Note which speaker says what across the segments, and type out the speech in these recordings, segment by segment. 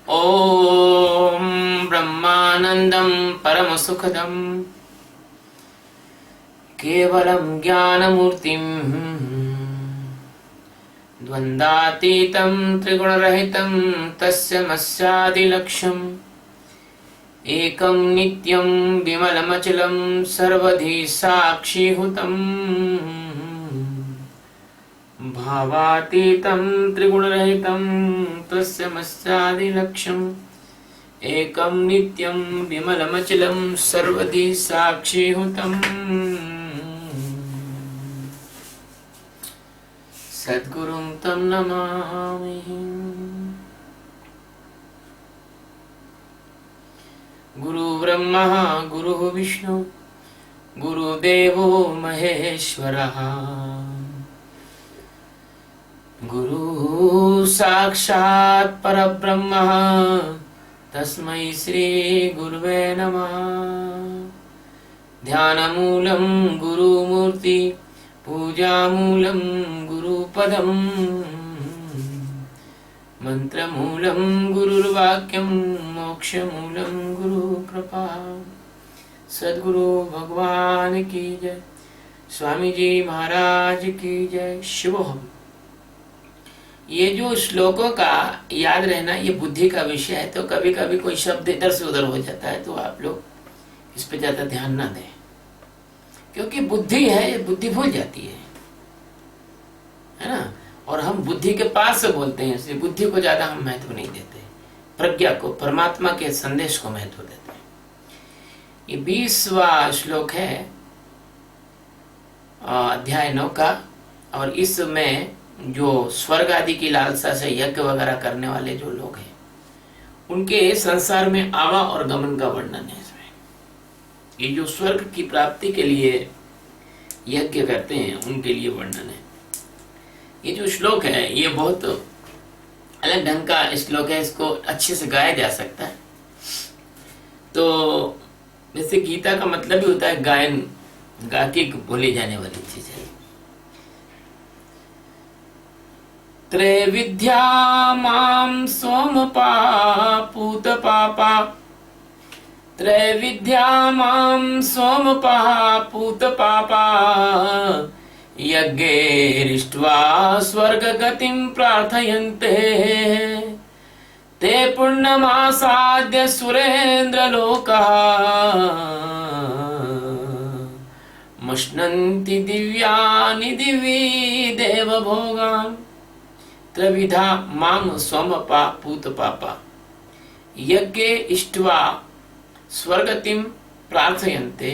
Speaker 1: ओम ब्रह्मानंदं परमसुखदं केवलं ज्ञानमूर्तिं द्वन्द्वातीतं त्रिगुणरहितं तस्मैवादिलक्ष्यम् एकं नित्यं विमलमचलं सर्वधि साक्षिभूतं भावातीतं त्रिगुणरहितं तस्मैवादिलक्ष्यम् एकं नित्यं विमलमचलं सर्वधि साक्षिभूतं सद्गुरुं तं नमामि। गुरु ब्रह्मा गुरु विष्णु गुरुदेवो महेश्वरः गुरु साक्षात् परब्रह्म तस्मै श्री गुरुवे नमः। ध्यानमूलं गुरुमूर्ति पूजामूलं गुरुपदं मंत्रमूलं गुरुर्वाक्यं मोक्षमूलं गुरुकृपा। सद्गुरु भगवान की जय, स्वामी जी महाराज की जय। शुभम। ये जो श्लोकों का याद रहना ये बुद्धि का विषय है, तो कभी कभी कोई शब्द इधर से उधर हो जाता है, तो आप लोग इस पे ज्यादा ध्यान ना दें, क्योंकि बुद्धि है, ये बुद्धि भूल जाती है ना। और हम बुद्धि के पास से बोलते हैं, इसलिए बुद्धि को ज्यादा हम महत्व नहीं देते, प्रज्ञा को, परमात्मा के संदेश को महत्व देते हैं। ये 20वां श्लोक है अध्याय 9 का, और इसमें जो स्वर्ग आदि की लालसा से यज्ञ वगैरह करने वाले जो लोग हैं, उनके संसार में आवा और गमन का वर्णन है इसमें। ये जो स्वर्ग की प्राप्ति के लिए यज्ञ करते हैं उनके लिए वर्णन है। ये जो श्लोक है ये बहुत अलग ढंग का श्लोक है, इसको अच्छे से गाया जा सकता है। तो जैसे गीता का मतलब भी होता है गायन, गा के बोली जाने वाली चीज है। त्रैविद्या मां सोमपा पूत पापा, त्रैविद्या मां सोमपा पूत पापा, यज्ञैरिष्ट्वा स्वर्गगतिं प्रार्थयन्ते, ते पुण्यमासाद्य सुरेन्द्रलोकः, मश्नन्ति दिव्यानि दिवि देवभोगान्। त्रिविधा मां सोमपा पूत पापा, यज्ञे इष्ट्वा स्वर्गतिं प्रार्थयन्ते,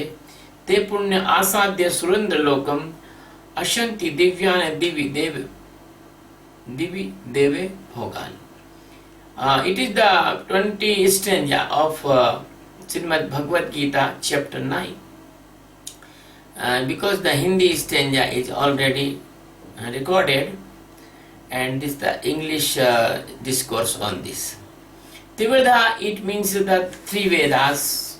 Speaker 1: ते पुण्य आसाद्य सुरेन्द्रलोकम्, अशंति दिव्यान दिवि देवे भोगान। It is the 20th stanza of Srimad Bhagavad Gita chapter 9. Because the Hindi stanza is already recorded, and this is the English discourse on this. Triveda, it means the three Vedas,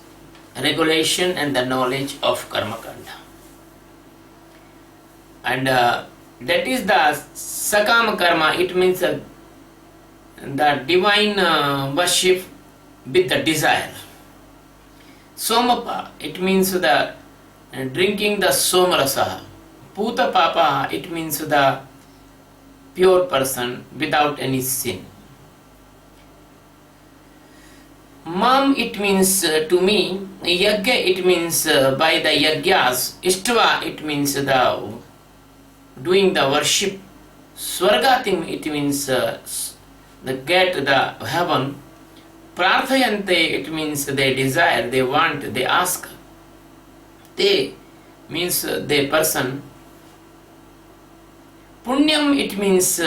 Speaker 1: regulation and the knowledge of karma kanda. And that is the sakama karma, it means the divine worship with the desire. Somapa, it means the drinking the somarasa. Puta papa, it means the pure person without any sin. Mam, it means to me. Yagya, it means by the yagyas. Ištva, it means the doing the worship. Swargatim, it means the get the heaven. Prarthayante, it means they desire, they want, they ask. Te means the person. Punyam, it means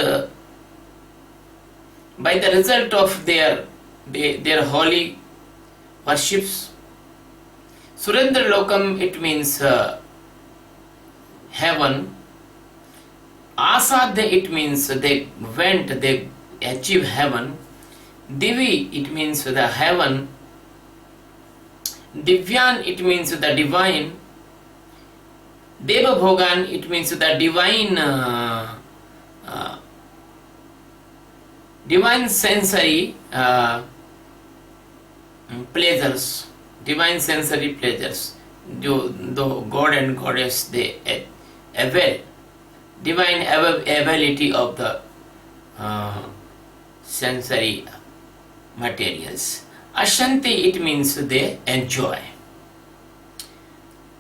Speaker 1: by the result of their holy worships. Surendra Lokam, it means heaven. Asadya, it means they went, they achieve heaven. Divi, it means the heaven. Divyan, it means the divine. Deva Bhogan, it means the divine divine sensory pleasures, divine sensory pleasures. The God and Goddess, they avail divine ability of the sensory materials. Ashanti, it means they enjoy.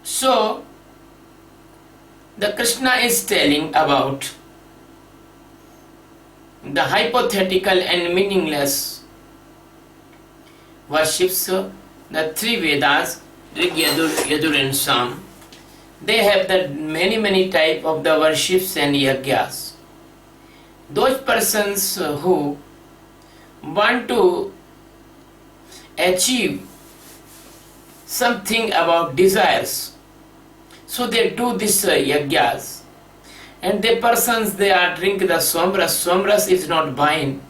Speaker 1: So the Krishna is telling about the hypothetical and meaningless worships. The three Vedas, Rig, Yadur and Sam, they have the many type of the worships and yagyas. Those persons who want to achieve something about desires, so they do this yagyas, and the persons, they are drink the somras. Somras is not wine.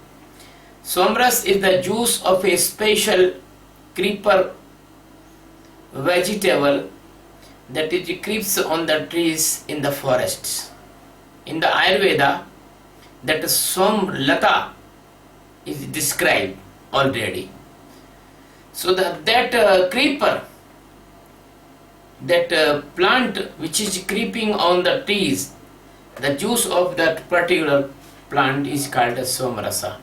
Speaker 1: Somras is the juice of a special creeper vegetable that it creeps on the trees in the forests. In the Ayurveda, that somlata is described already. So that creeper, that plant which is creeping on the trees, the juice of that particular plant is called as somrasa.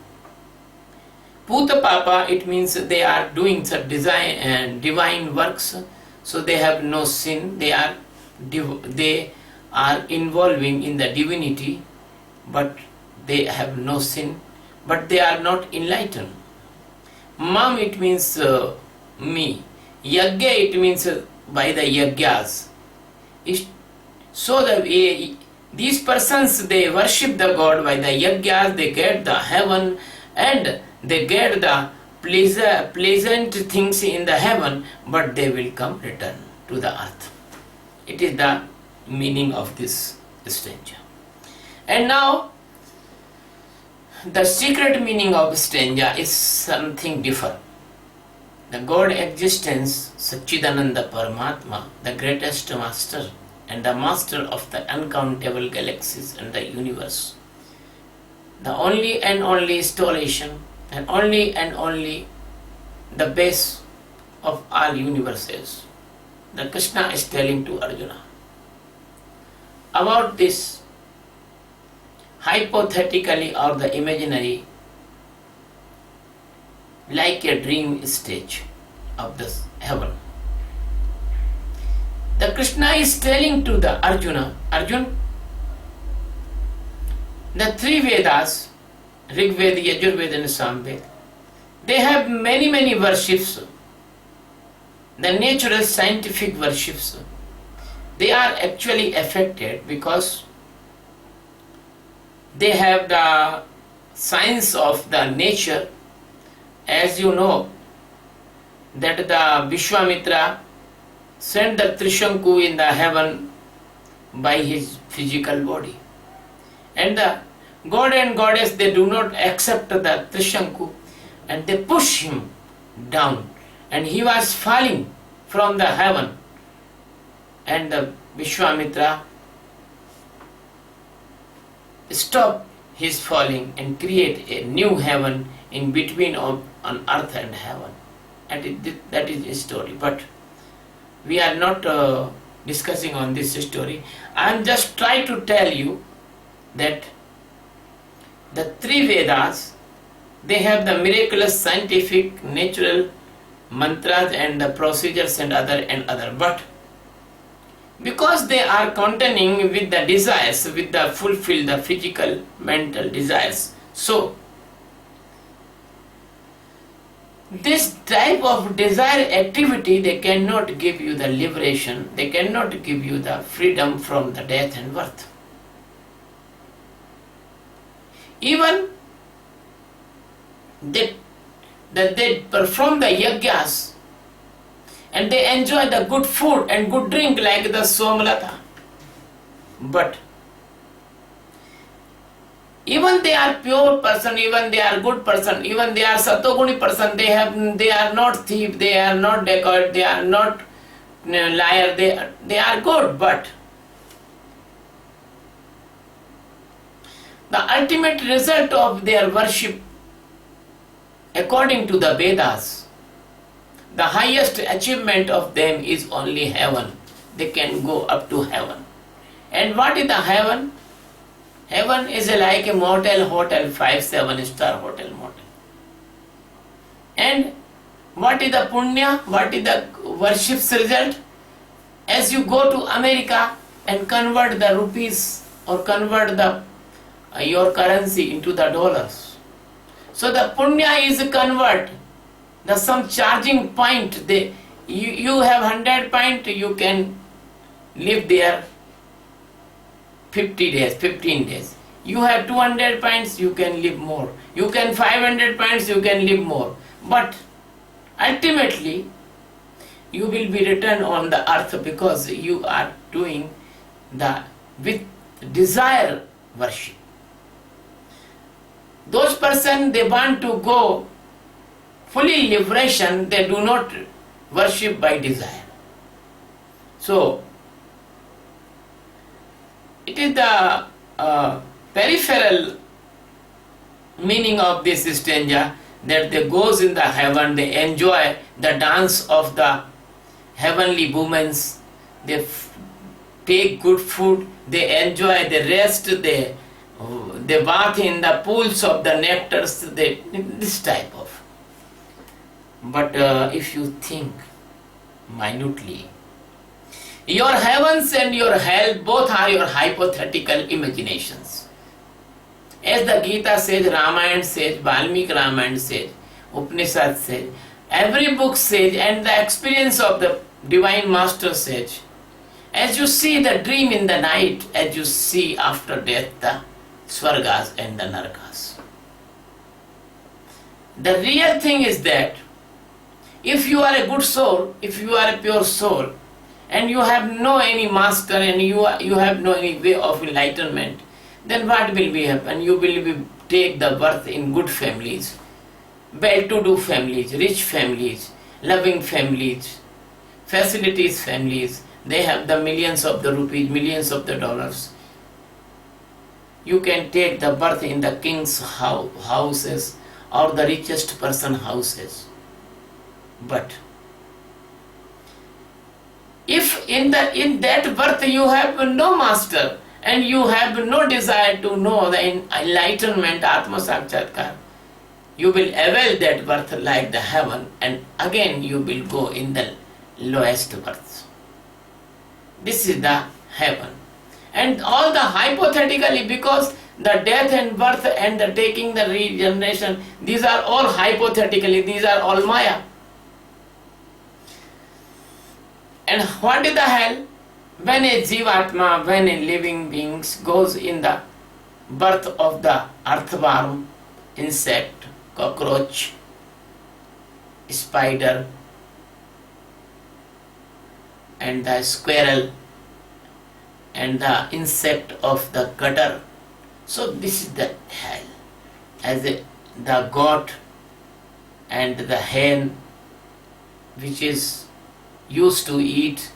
Speaker 1: Puta Papa, it means they are doing some design and divine works, so they have no sin. They are involving in the divinity, but they have no sin, but they are not enlightened. Mam, it means me. Yagya, it means by the yagyas. So these persons, they worship the God by the yagyas, they get the heaven, and they get the pleasant things in the heaven, but they will come return to the earth. It is the meaning of this stanza. And now, the secret meaning of stanza is something different. The God existence, Satchidananda Paramatma, the greatest master and the master of the uncountable galaxies and the universe, the only and only installation and only the base of all universes. The Krishna is telling to Arjuna about this hypothetically or the imaginary, like a dream stage of this heaven. The Krishna is telling to the Arjuna, the three Vedas, Rig Veda, Yajur Veda and Sam Veda, they have many worships. The natural scientific worships, they are actually affected because they have the science of the nature. As you know, that the Vishwamitra sent the Trishanku in the heaven by his physical body. And the God and Goddess, they do not accept the Trishanku and they push him down. And he was falling from the heaven. And the Vishwamitra stopped his falling and create a new heaven in between on earth and heaven. And that is his story. But we are not discussing on this story. I am just trying to tell you that the three Vedas, they have the miraculous scientific natural mantras and the procedures and other, but because they are containing with the desires, with the fulfill the physical mental desires, so this type of desire activity, they cannot give you the liberation, they cannot give you the freedom from the death and birth. Even that they perform the yagyas and they enjoy the good food and good drink like the somlata, but even they are pure person, even they are good person, even they are satoguni person, they are not thief, they are not dacoit, they are not liar, they are good, but the ultimate result of their worship according to the Vedas, the highest achievement of them is only heaven. They can go up to heaven. And what is the heaven? Heaven is like a motel hotel, 5-7 star hotel motel. And what is the punya? What is the worship's result? As you go to America and convert the rupees or convert the your currency into the dollars. So the punya is convert. The some charging point. You have 100 point, you can live there 50 days, 15 days. You have 200 points, you can live more. You can 500 points, you can live more. But ultimately, you will be returned on the earth because you are doing the with desire worship. Those person, they want to go fully liberation, they do not worship by desire. So, it is the peripheral meaning of this stanza, that they goes in the heaven, they enjoy the dance of the heavenly women, they take good food, they enjoy the rest, they bath in the pools of the nectars, this type of. But if you think minutely, your heavens and your hell both are your hypothetical imaginations. As the Geeta says, Ramayana says, Valmiki Ramayana says, Upanishad says, every book says, and the experience of the Divine Master says, as you see the dream in the night, as you see after death the Swargas and the Narkas. The real thing is that if you are a good soul, if you are a pure soul, and you have no any master and you have no any way of enlightenment, then what will be happen? You will be take the birth in good families, well-to-do families, rich families, loving families, facilities families. They have the millions of the rupees, millions of the dollars. You can take the birth in the king's houses or the richest person houses. But if in that birth you have no master and you have no desire to know the enlightenment, Atma Sakshatkar, you will avail that birth like the heaven, and again you will go in the lowest birth. This is the heaven. And all the hypothetically, because the death and birth and the taking the regeneration, these are all hypothetically, these are all Maya. And what is the hell? When a Jivatma, when a living being goes in the birth of the earthworm, insect, cockroach, spider, and the squirrel, and the insect of the gutter. So this is the hell. As the goat and the hen, which is used to eat,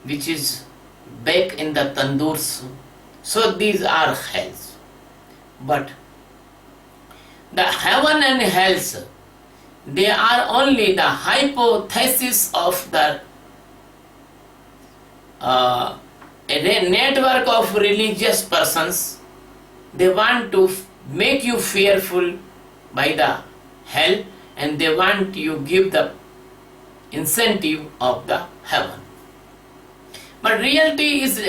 Speaker 1: which is baked in the tandoors. So these are hells. But the heaven and hells, they are only the hypothesis of the a network of religious persons. They want to make you fearful by the hell, and they want you give the incentive of the heaven. But reality is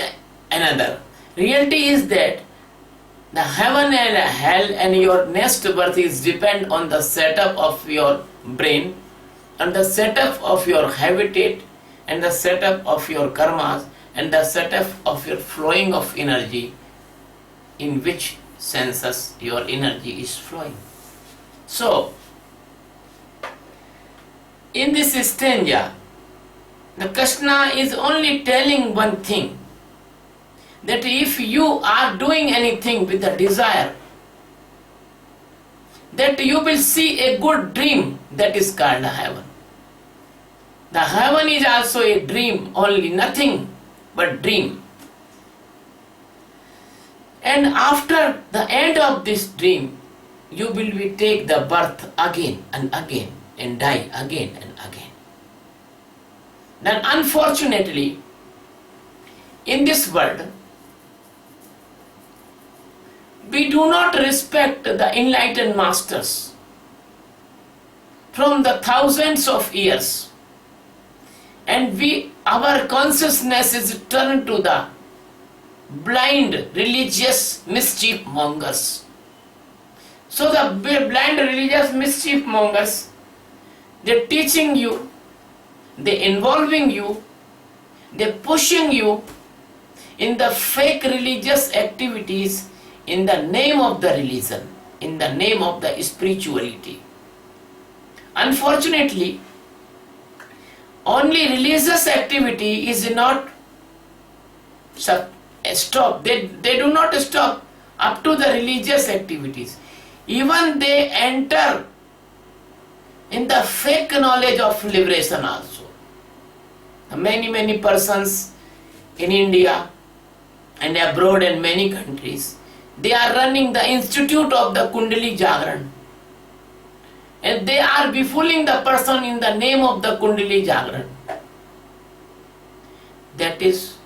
Speaker 1: another. Reality is that the heaven and hell and your next birth is depend on the setup of your brain, and the setup of your habitat, and the setup of your karmas, and the setup of your flowing of energy, in which senses your energy is flowing. So, in this stanza, the Krishna is only telling one thing, that if you are doing anything with a desire, that you will see a good dream, that is called heaven. The heaven is also a dream, only nothing but dream. And after the end of this dream, you will be take the birth again and again and die again and again. Then unfortunately, in this world, we do not respect the enlightened masters from the thousands of years, and our consciousness is turned to the blind religious mischief mongers. So the blind religious mischief mongers, they're teaching you, they're involving you, they're pushing you in the fake religious activities in the name of the religion, in the name of the spirituality. Unfortunately, only religious activity is not stop. They do not stop up to the religious activities. Even they enter in the fake knowledge of liberation also. Many persons in India and abroad in many countries, they are running the institute of the Kundali Jagran, and they are befooling the person in the name of the Kundali Jagran. That is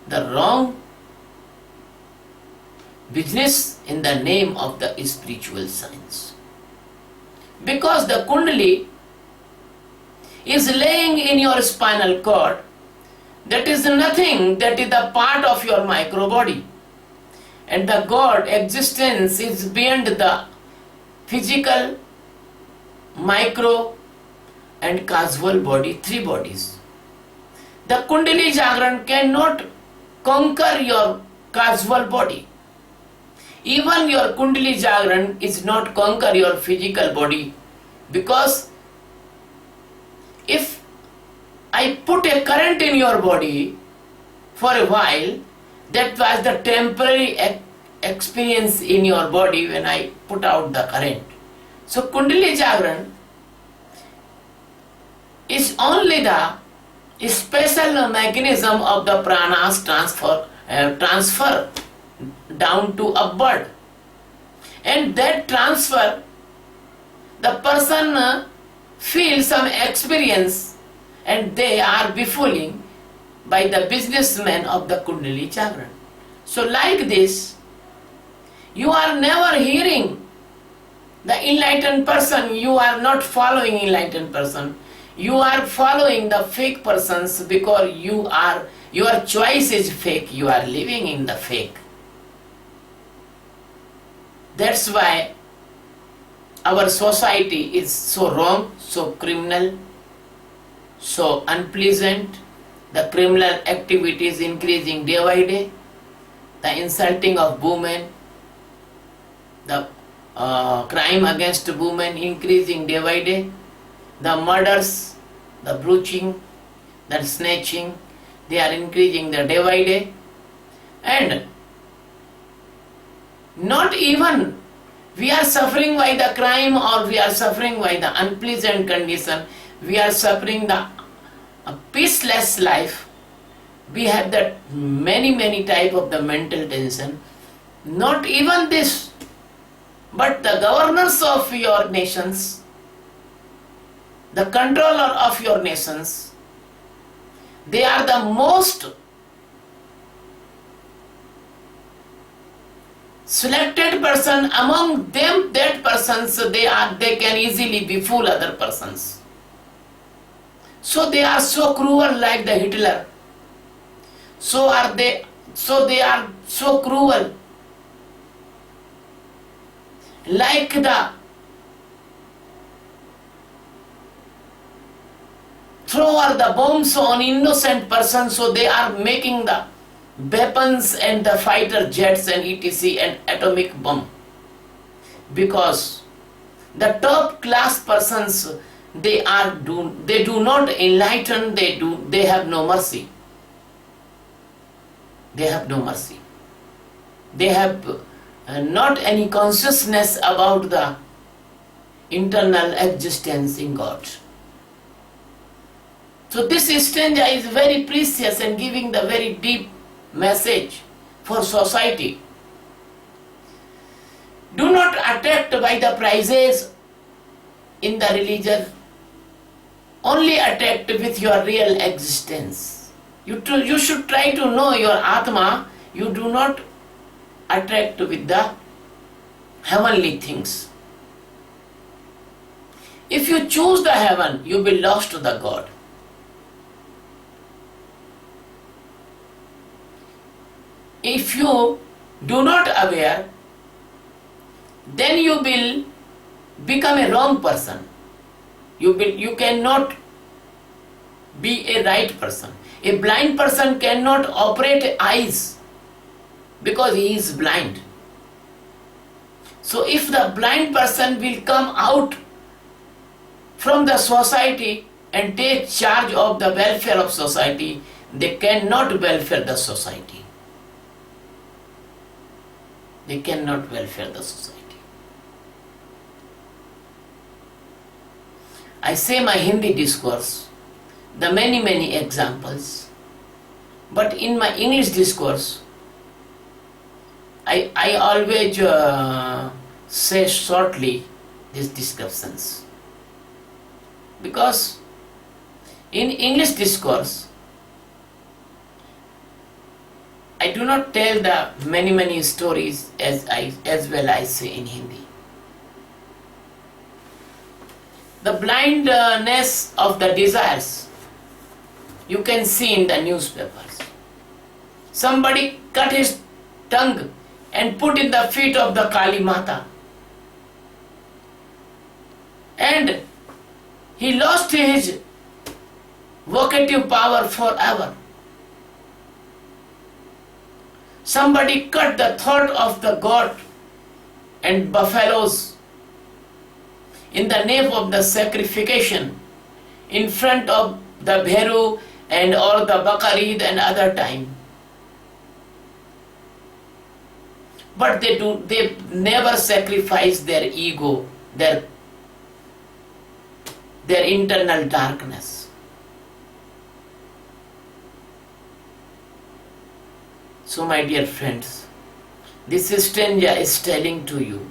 Speaker 1: the wrong business in the name of the spiritual science. Because the Kundali is laying in your spinal cord, that is nothing, that is the part of your micro body. And the God existence is beyond the physical, micro and causal body, three bodies. The Kundali Jagran cannot conquer your causal body. Even your Kundali Jagran is not conquer your physical body, because if I put a current in your body for a while, that was the temporary experience in your body when I put out the current. So Kundali Jagran is only the special mechanism of the pranas transfer down to upward, and that transfer the person feels some experience, and they are befooling by the businessmen of the Kundali Jagran. So like this, you are never hearing the enlightened person, you are not following enlightened person, you are following the fake persons, because your choice is fake, you are living in the fake. That's why our society is so wrong, so criminal, so unpleasant. The criminal activity is increasing day by day. The insulting of women, the crime against women increasing day by day. The murders, the bruising, the snatching, they are increasing the day by day. And not even we are suffering by the crime, or we are suffering by the unpleasant condition, we are suffering the peaceless life. We have that many type of the mental tension. Not even this, but the governors of your nations, the controller of your nations, they are the most selected person among them. That persons, they can easily befool other persons. So they are so cruel, like the Hitler. So they are so cruel, like the thrower the bombs on innocent persons. So they are making the weapons and the fighter jets and etc. and atomic bomb, because the top class persons, they do not enlighten, they have no mercy. They have no mercy. They have not any consciousness about the internal existence in God. So this stanza is very precious and giving the very deep message for society. Do not attract by the prizes in the religion. Only attract with your real existence. You should try to know your Atma. You do not attract with the heavenly things. If you choose the heaven, you will lost to the God. If you do not aware, then you will become a wrong person. You cannot be a right person. A blind person cannot operate eyes because he is blind. So if the blind person will come out from the society and take charge of the welfare of society, they cannot welfare the society. They cannot welfare the society. I say my Hindi discourse, the many examples, but in my English discourse, I always say shortly these descriptions. Because in English discourse, I do not tell the many stories as well I say in Hindi. The blindness of the desires you can see in the newspapers. Somebody cut his tongue and put in the feet of the Kali Mata. And he lost his vocative power forever. Somebody cut the throat of the goat and buffaloes in the name of the sacrification in front of the Bheru and or the Bakarid and other time. But they never sacrifice their ego, their internal darkness. So my dear friends, this stranger is telling to you,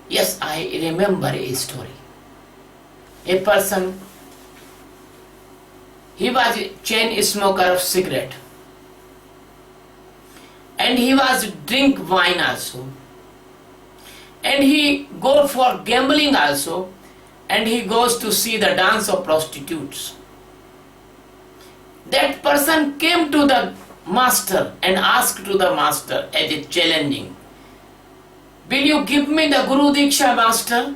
Speaker 1: yes, I remember a story. A person, he was a chain smoker of cigarette. And he was drink wine also. And he go for gambling also. And he goes to see the dance of prostitutes. That person came to the master and asked to the master as a challenging, will you give me the Guru Diksha, master?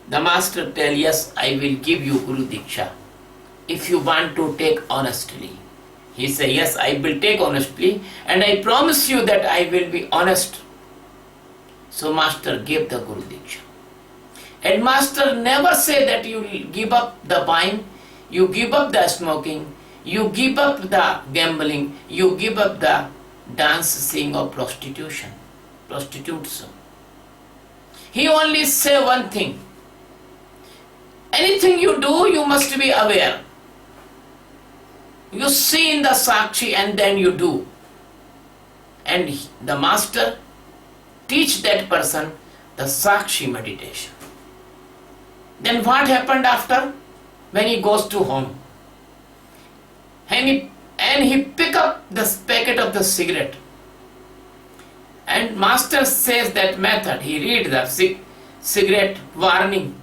Speaker 1: The master tell, yes, I will give you Guru Diksha if you want to take honestly. He say, yes, I will take honestly and I promise you that I will be honest. So master gave the Guru Diksha. And master never say that you give up the wine, you give up the smoking, you give up the gambling, you give up the dancing or prostitution. He only say one thing. Anything you do, you must be aware. You see in the Sakshi and then you do. And the master teach that person the Sakshi meditation. Then what happened after? When he goes to home. And he pick up the packet of the cigarette. And master says that method. He read the cigarette warning.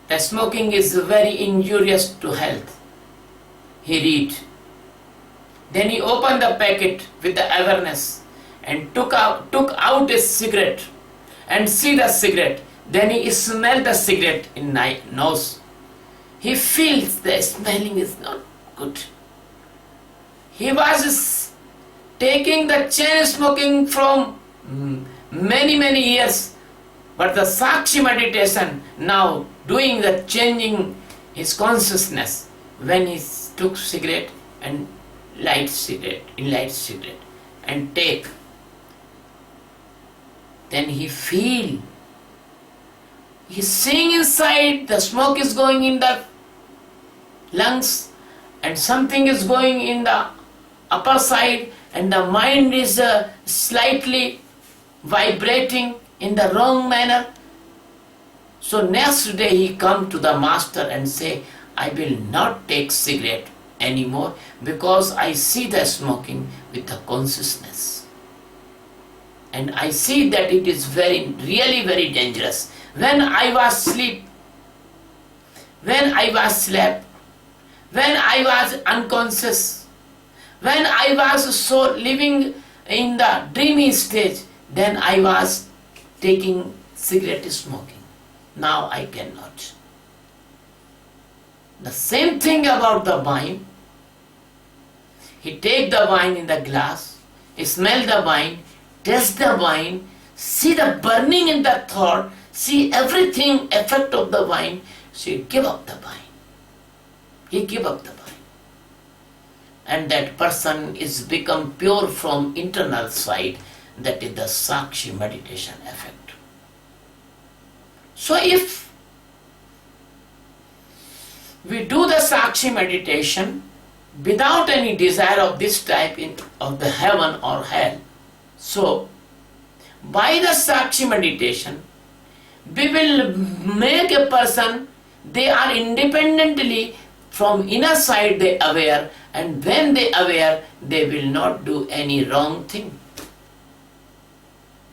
Speaker 1: That smoking is very injurious to health. He read. Then he opened the packet with the awareness and took out a cigarette and see the cigarette. Then he smelled the cigarette in nose. He feels the smelling is not good. He was taking the chain smoking from many years, but the Sakshi meditation now doing the changing his consciousness when he took cigarette and light cigarette and take. Then he feel. He's seeing inside, the smoke is going in the lungs and something is going in the upper side and the mind is slightly vibrating in the wrong manner. So next day he come to the master and say, I will not take cigarette anymore because I see the smoking with the consciousness. And I see that it is really very dangerous. When I was asleep, when I was slept, when I was unconscious, when I was so living in the dreamy stage, then I was taking cigarette smoking. Now I cannot. The same thing about the wine. He take the wine in the glass, he smell the wine, taste the wine, see the burning in the thought, see everything effect of the wine, so he give up the wine. He give up the wine. And that person is become pure from internal side. That is the Sakshi meditation effect. So if we do the Sakshi meditation without any desire of this type of the heaven or hell, so by the Sakshi meditation, we will make a person, they are independently from inner side they aware, and when they aware, they will not do any wrong thing.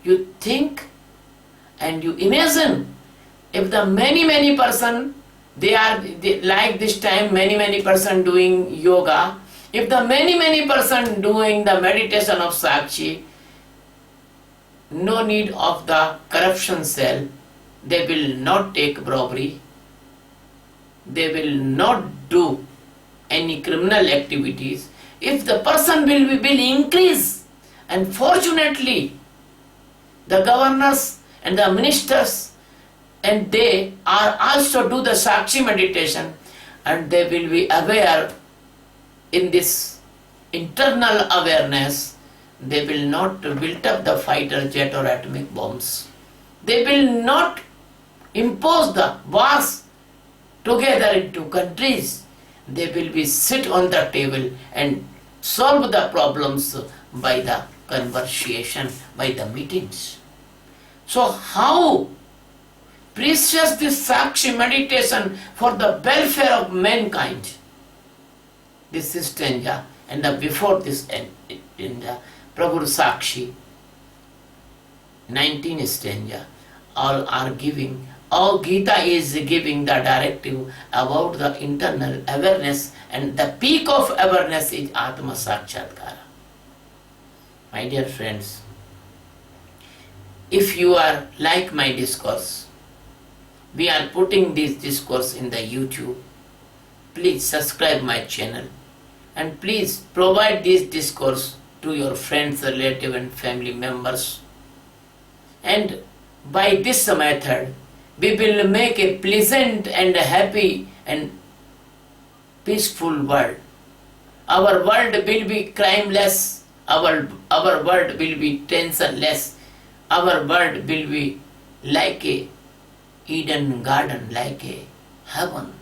Speaker 1: You think and you imagine, if the many person, they like this time many person doing yoga, if the many person doing the meditation of Sakshi, no need of the corruption cell, they will not take robbery, they will not do any criminal activities. If the person will increase, and fortunately the governors and the ministers, and they are also do the Sakshi meditation, and they will be aware in this internal awareness, they will not build up the fighter jet or atomic bombs. They will not impose the wars together into countries. They will be sit on the table and solve the problems by the conversation, by the meetings. So how precious this Sakshi meditation for the welfare of mankind. This is stanza, and before this stanza, Prabhu Sakshi, 19 stanza, all are giving, all Geeta is giving the directive about the internal awareness, and the peak of awareness is Atma Sakshatkara. My dear friends, if you are like my discourse, we are putting this discourse in the YouTube. Please subscribe my channel and please provide this discourse to your friends, relatives and family members. And by this method, we will make a pleasant and happy and peaceful world. Our world will be crimeless, our world will be tensionless, our world will be like a Eden garden, like a heaven,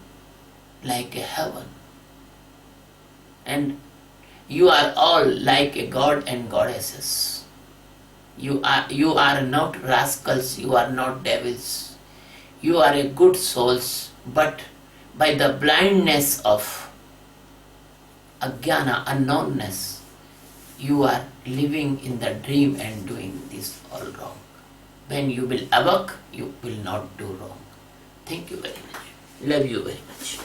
Speaker 1: and you are all like a god and goddesses. You are not rascals, you are not devils, you are a good souls, but by the blindness of ajnana, unknownness, you are living in the dream and doing this all wrong. When you will awake, you will not do wrong. Thank you very much. Love you very much.